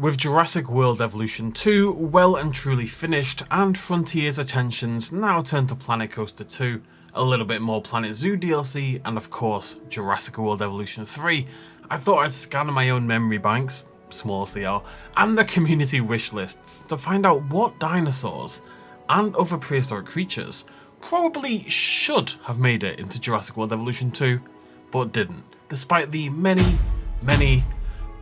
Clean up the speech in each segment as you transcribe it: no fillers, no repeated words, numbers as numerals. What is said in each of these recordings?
With Jurassic World Evolution 2 well and truly finished, and Frontier's attentions now turn to Planet Coaster 2, a little bit more Planet Zoo DLC, and of course Jurassic World Evolution 3, I thought I'd scan my own memory banks, small as they are, and the community wish lists to find out what dinosaurs and other prehistoric creatures probably should have made it into Jurassic World Evolution 2, but didn't, despite the many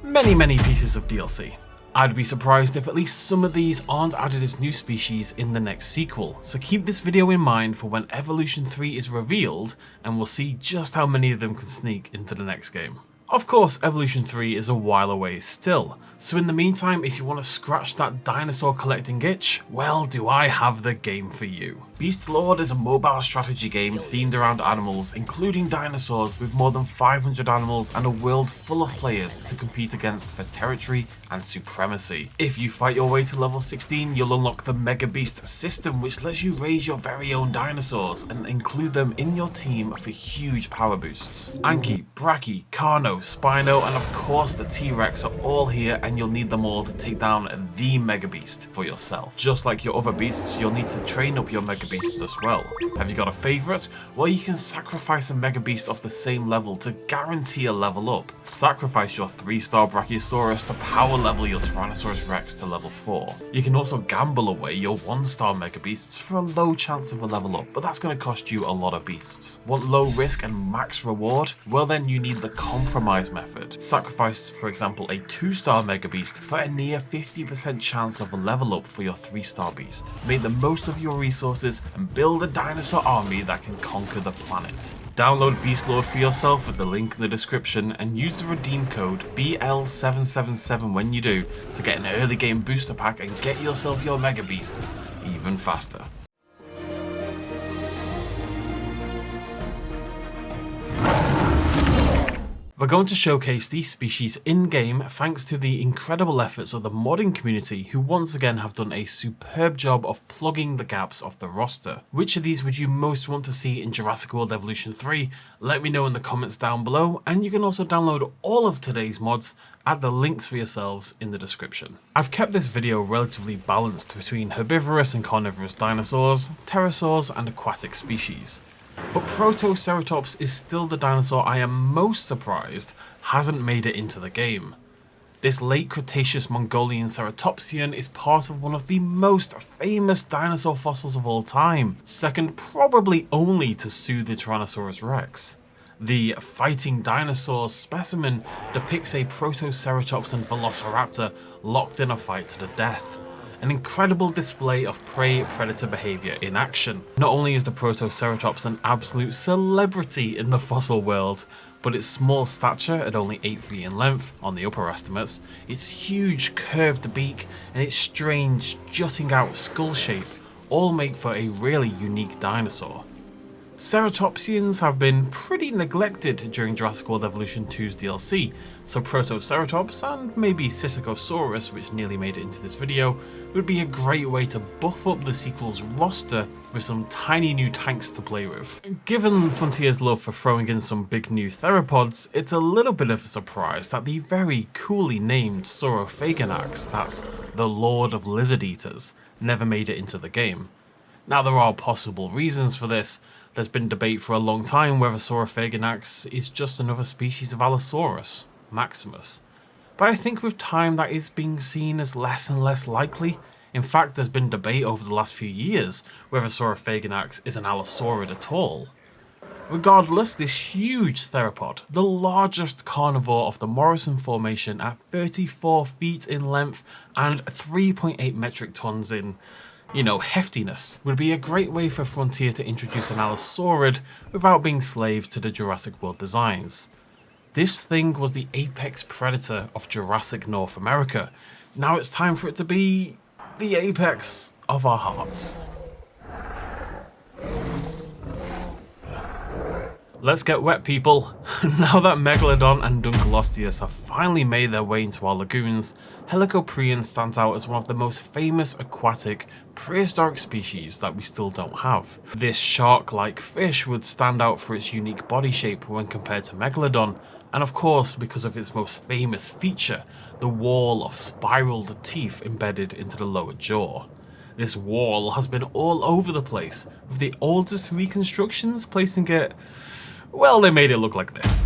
pieces of DLC. I'd be surprised if at least some of these aren't added as new species in the next sequel, so keep this video in mind for when Evolution 3 is revealed and we'll see just how many of them can sneak into the next game. Of course, Evolution 3 is a while away still, so in the meantime, if you want to scratch that dinosaur collecting itch, well, do I have the game for you. BestInSlot is a mobile strategy game themed around animals, including dinosaurs, with more than 500 animals and a world full of players to compete against for territory and supremacy. If you fight your way to level 16, you'll unlock the Mega Beast system, which lets you raise your very own dinosaurs and include them in your team for huge power boosts. Anki, Brachy, Carno, Spino, and of course the T-Rex are all here, and you'll need them all to take down the Mega Beast for yourself. Just like your other beasts, you'll need to train up your Mega Beasts as well. Have you got a favourite? Well, you can sacrifice a Mega Beast of the same level to guarantee a level up. Sacrifice your 3-star Brachiosaurus to power level your Tyrannosaurus Rex to level 4. You can also gamble away your 1-star Mega Beasts for a low chance of a level up, but that's going to cost you a lot of beasts. Want low risk and max reward? Well then you need the compromise method. Sacrifice, for example, a 2-star Mega Beast for a near 50% chance of a level up for your 3-star beast. Make the most of your resources and build a dinosaur army that can conquer the planet. Download BestInSlot for yourself with the link in the description and use the redeem code BL777 when you do to get an early game booster pack and get yourself your Mega Beasts even faster. We're going to showcase these species in-game thanks to the incredible efforts of the modding community, who once again have done a superb job of plugging the gaps of the roster. Which of these would you most want to see in Jurassic World Evolution 3? Let me know in the comments down below, and you can also download all of today's mods at the links for yourselves in the description. I've kept this video relatively balanced between herbivorous and carnivorous dinosaurs, pterosaurs, and aquatic species. But Protoceratops is still the dinosaur I am most surprised hasn't made it into the game. This late Cretaceous Mongolian ceratopsian is part of one of the most famous dinosaur fossils of all time, second probably only to sue the Tyrannosaurus Rex. The Fighting Dinosaurs specimen depicts a Protoceratops and Velociraptor locked in a fight to the death. An incredible display of prey-predator behaviour in action. Not only is the Protoceratops an absolute celebrity in the fossil world, but its small stature at only 8 feet in length on the upper estimates, its huge curved beak, and its strange jutting out skull shape all make for a really unique dinosaur. Ceratopsians have been pretty neglected during Jurassic World Evolution 2's DLC, so Protoceratops and maybe Sisikosaurus, which nearly made it into this video, would be a great way to buff up the sequel's roster with some tiny new tanks to play with. Given Frontier's love for throwing in some big new therapods, it's a little bit of a surprise that the very coolly named Saurophaganax, that's the Lord of Lizard Eaters, never made it into the game. Now there are possible reasons for this. There's been debate for a long time whether Saurophaganax is just another species of Allosaurus Maximus. But I think with time that is being seen as less and less likely. In fact, there's been debate over the last few years whether Saurophaganax is an Allosaurid at all. Regardless, this huge theropod, the largest carnivore of the Morrison Formation at 34 feet in length and 3.8 metric tons in, heftiness, would be a great way for Frontier to introduce an Allosaurid without being slave to the Jurassic World designs. This thing was the apex predator of Jurassic North America. Now it's time for it to be the apex of our hearts. Let's get wet, people. Now that Megalodon and Dunkleosteus have finally made their way into our lagoons, Helicoprion stands out as one of the most famous aquatic prehistoric species that we still don't have. This shark-like fish would stand out for its unique body shape when compared to Megalodon, and of course because of its most famous feature, the wall of spiraled teeth embedded into the lower jaw. This wall has been all over the place, with the oldest reconstructions placing it, well, they made it look like this.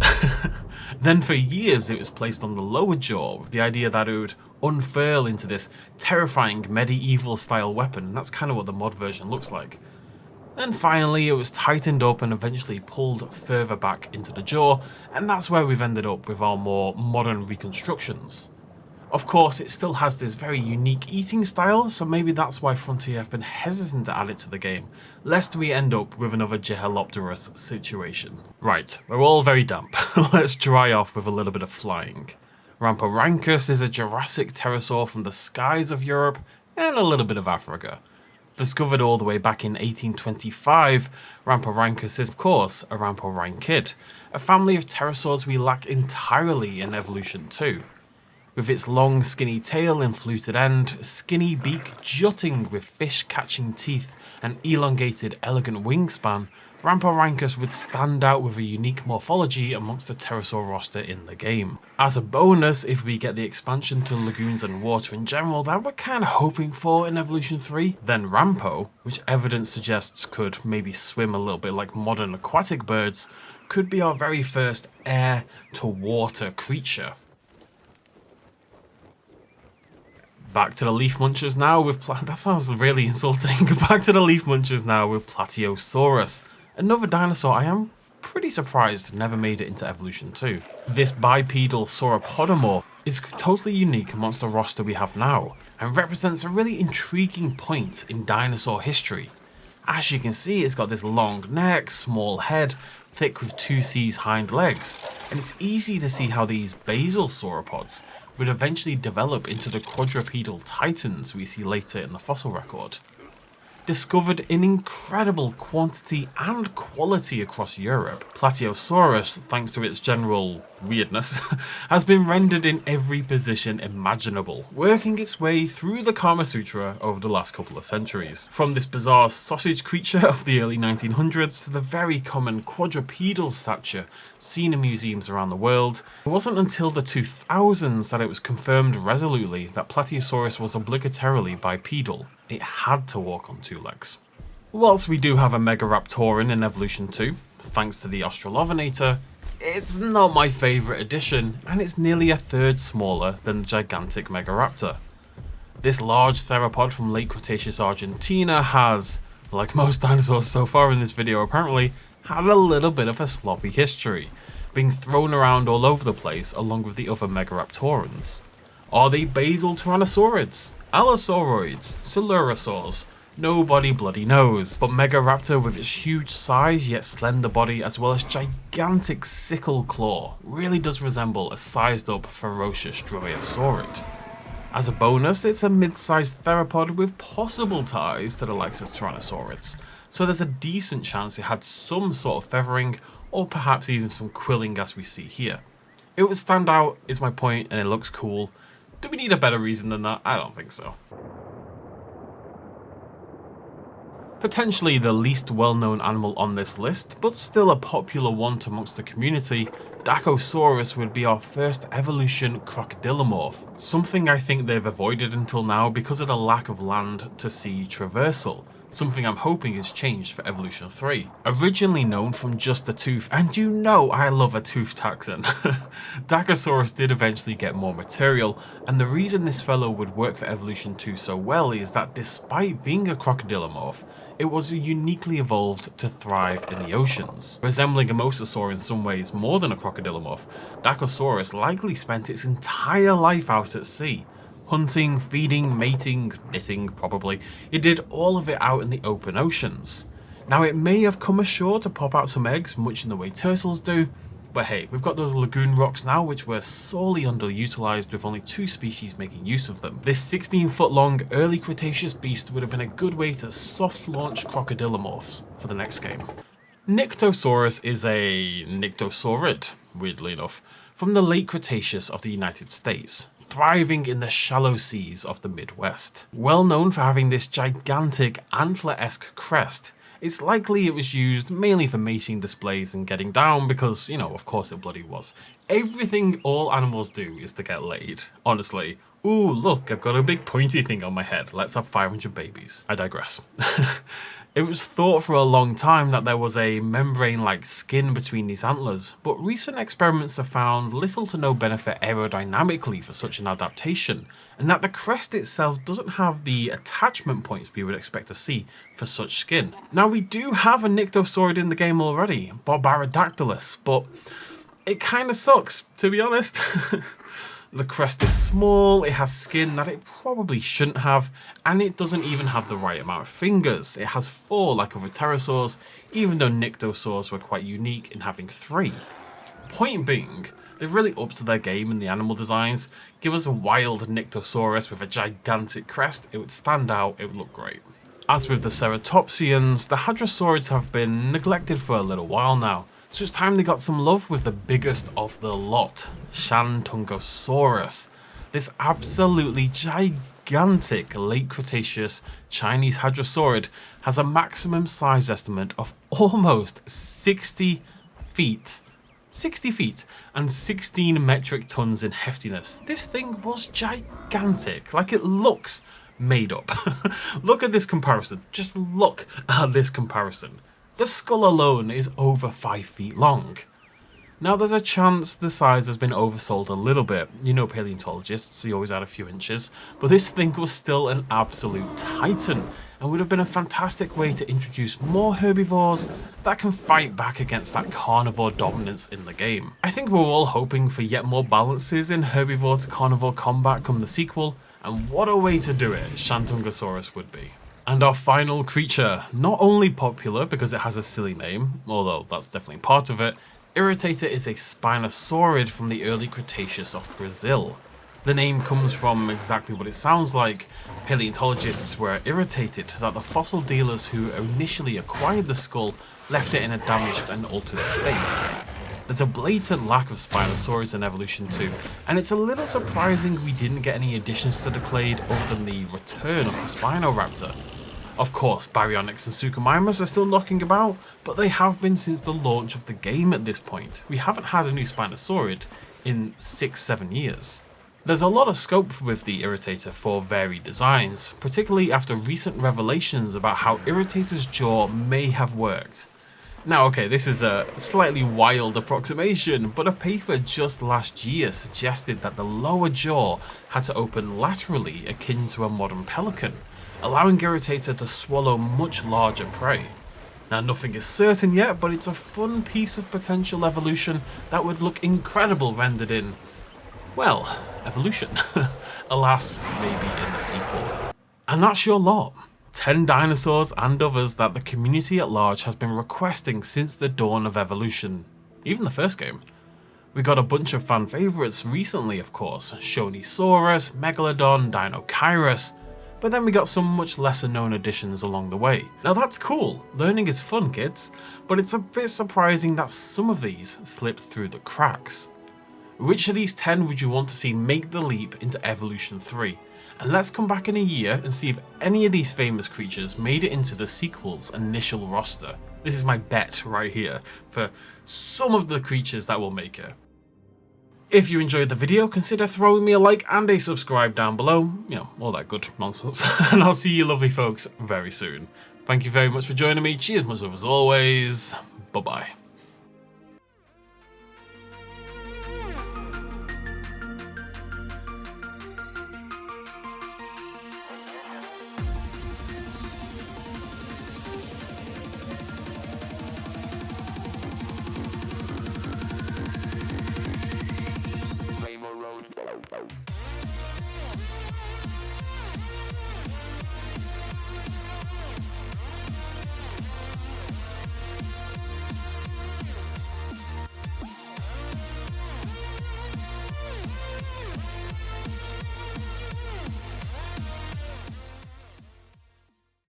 Then for years it was placed on the lower jaw with the idea that it would unfurl into this terrifying medieval style weapon, and that's kind of what the mod version looks like. And finally it was tightened up and eventually pulled further back into the jaw, and that's where we've ended up with our more modern reconstructions. Of course, it still has this very unique eating style, so maybe that's why Frontier have been hesitant to add it to the game, lest we end up with another Helicoprion situation. Right, we're all very damp. Let's dry off with a little bit of flying. Rhamphorhynchus is a Jurassic pterosaur from the skies of Europe and a little bit of Africa. Discovered all the way back in 1825, Rhamphorhynchus is of course a Rhamphorhynchid, a family of pterosaurs we lack entirely in Evolution 2. With its long skinny tail and fluted end, skinny beak jutting with fish-catching teeth and elongated elegant wingspan, Rhamphorhynchus would stand out with a unique morphology amongst the pterosaur roster in the game. As a bonus, if we get the expansion to lagoons and water in general that we're kinda hoping for in Evolution 3, then Rampho, which evidence suggests could maybe swim a little bit like modern aquatic birds, could be our very first air-to-water creature. Back to the leaf munchers now with that sounds really insulting. Back to the leaf munchers now with Plateosaurus, another dinosaur I am pretty surprised never made it into Evolution 2. This bipedal sauropodomorph is totally unique amongst the roster we have now, and represents a really intriguing point in dinosaur history. As you can see, it's got this long neck, small head, thick with 2C's hind legs, and it's easy to see how these basal sauropods would eventually develop into the quadrupedal titans we see later in the fossil record. Discovered in incredible quantity and quality across Europe, Plateosaurus, thanks to its general weirdness, has been rendered in every position imaginable, working its way through the Kama Sutra over the last couple of centuries. From this bizarre sausage creature of the early 1900s to the very common quadrupedal stature seen in museums around the world, it wasn't until the 2000s that it was confirmed resolutely that Plateosaurus was obligatorily bipedal. It had to walk on two legs. Whilst we do have a Megaraptor in Evolution 2, thanks to the Australopithecus, it's not my favourite addition, and it's nearly a third smaller than the gigantic Megaraptor. This large theropod from late Cretaceous Argentina has, like most dinosaurs so far in this video apparently, had a little bit of a sloppy history, being thrown around all over the place along with the other Megaraptorans. Are they basal tyrannosaurids? Allosauroids? Coelurosaurs? Nobody bloody knows, but Megaraptor with its huge size yet slender body as well as gigantic sickle claw really does resemble a sized up ferocious Dromaeosaurid. As a bonus, it's a mid-sized theropod with possible ties to the likes of Tyrannosaurids, so there's a decent chance it had some sort of feathering or perhaps even some quilling as we see here. It would stand out is my point, and it looks cool. Do we need a better reason than that? I don't think so. Potentially the least well-known animal on this list, but still a popular one amongst the community, Dakosaurus would be our first evolution crocodilomorph, something I think they've avoided until now because of the lack of land to sea traversal, something I'm hoping is changed for Evolution 3. Originally known from just a tooth, and you know I love a tooth taxon, Dakosaurus did eventually get more material, and the reason this fellow would work for Evolution 2 so well is that despite being a crocodilomorph, it was uniquely evolved to thrive in the oceans. Resembling a mosasaur in some ways more than a crocodilomorph, Dakosaurus likely spent its entire life out at sea. Hunting, feeding, mating, knitting probably, it did all of it out in the open oceans. Now it may have come ashore to pop out some eggs, much in the way turtles do, but hey, we've got those lagoon rocks now which were sorely underutilized with only 2 species making use of them. This 16-foot long early Cretaceous beast would have been a good way to soft launch crocodilomorphs for the next game. Nyctosaurus is a nyctosaurid, weirdly enough, from the late Cretaceous of the United States, thriving in the shallow seas of the Midwest. Well known for having this gigantic antler-esque crest, it's likely it was used mainly for mating displays and getting down because, you know, of course it bloody was. Everything all animals do is to get laid, honestly. Ooh, look, I've got a big pointy thing on my head. Let's have 500 babies. I digress. It was thought for a long time that there was a membrane-like skin between these antlers, but recent experiments have found little to no benefit aerodynamically for such an adaptation, and that the crest itself doesn't have the attachment points we would expect to see for such skin. Now, we do have a Nyctosaurid in the game already, Barbaridactylus, but it kind of sucks, to be honest. The crest is small, it has skin that it probably shouldn't have, and it doesn't even have the right amount of fingers. It has 4 like other pterosaurs, even though Nyctosaurs were quite unique in having 3. Point being, they've really upped their game in the animal designs. Give us a wild Nyctosaurus with a gigantic crest, it would stand out, it would look great. As with the Ceratopsians, the Hadrosaurids have been neglected for a little while now. So it's time they got some love with the biggest of the lot, Shantungosaurus. This absolutely gigantic late Cretaceous Chinese hadrosaurid has a maximum size estimate of almost 60 feet. 60 feet and 16 metric tons in heftiness. This thing was gigantic, like it looks made up. Look at this comparison, just look at this comparison. The skull alone is over 5 feet long. Now there's a chance the size has been oversold a little bit. You know paleontologists, you always add a few inches, but this thing was still an absolute titan and would have been a fantastic way to introduce more herbivores that can fight back against that carnivore dominance in the game. I think we're all hoping for yet more balances in herbivore to carnivore combat come the sequel, and what a way to do it Shantungosaurus would be. And our final creature, not only popular because it has a silly name, although that's definitely part of it, Irritator is a Spinosaurid from the early Cretaceous of Brazil. The name comes from exactly what it sounds like. Paleontologists were irritated that the fossil dealers who initially acquired the skull left it in a damaged and altered state. There's a blatant lack of Spinosaurids in Evolution 2, and it's a little surprising we didn't get any additions to the clade other than the return of the Spinoraptor. Of course, Baryonyx and Suchomimus are still knocking about, but they have been since the launch of the game at this point. We haven't had a new Spinosaurid in 6-7 years. There's a lot of scope with the Irritator for varied designs, particularly after recent revelations about how Irritator's jaw may have worked. Now, okay, this is a slightly wild approximation, but a paper just last year suggested that the lower jaw had to open laterally akin to a modern pelican, allowing Irritator to swallow much larger prey. Now, nothing is certain yet, but it's a fun piece of potential evolution that would look incredible rendered in, well, evolution. Alas, maybe in the sequel. And that's your lot. 10 dinosaurs and others that the community at large has been requesting since the dawn of evolution, even the first game. We got a bunch of fan favourites recently, of course, Shonisaurus, Megalodon, Dinosaurus, but then we got some much lesser known additions along the way. Now that's cool, learning is fun kids, but it's a bit surprising that some of these slipped through the cracks. Which of these 10 would you want to see make the leap into Evolution 3? And let's come back in a year and see if any of these famous creatures made it into the sequel's initial roster. This is my bet right here for some of the creatures that will make it. If you enjoyed the video, consider throwing me a like and a subscribe down below. You know, all that good nonsense. And I'll see you lovely folks very soon. Thank you very much for joining me. Cheers much love as always. Bye bye.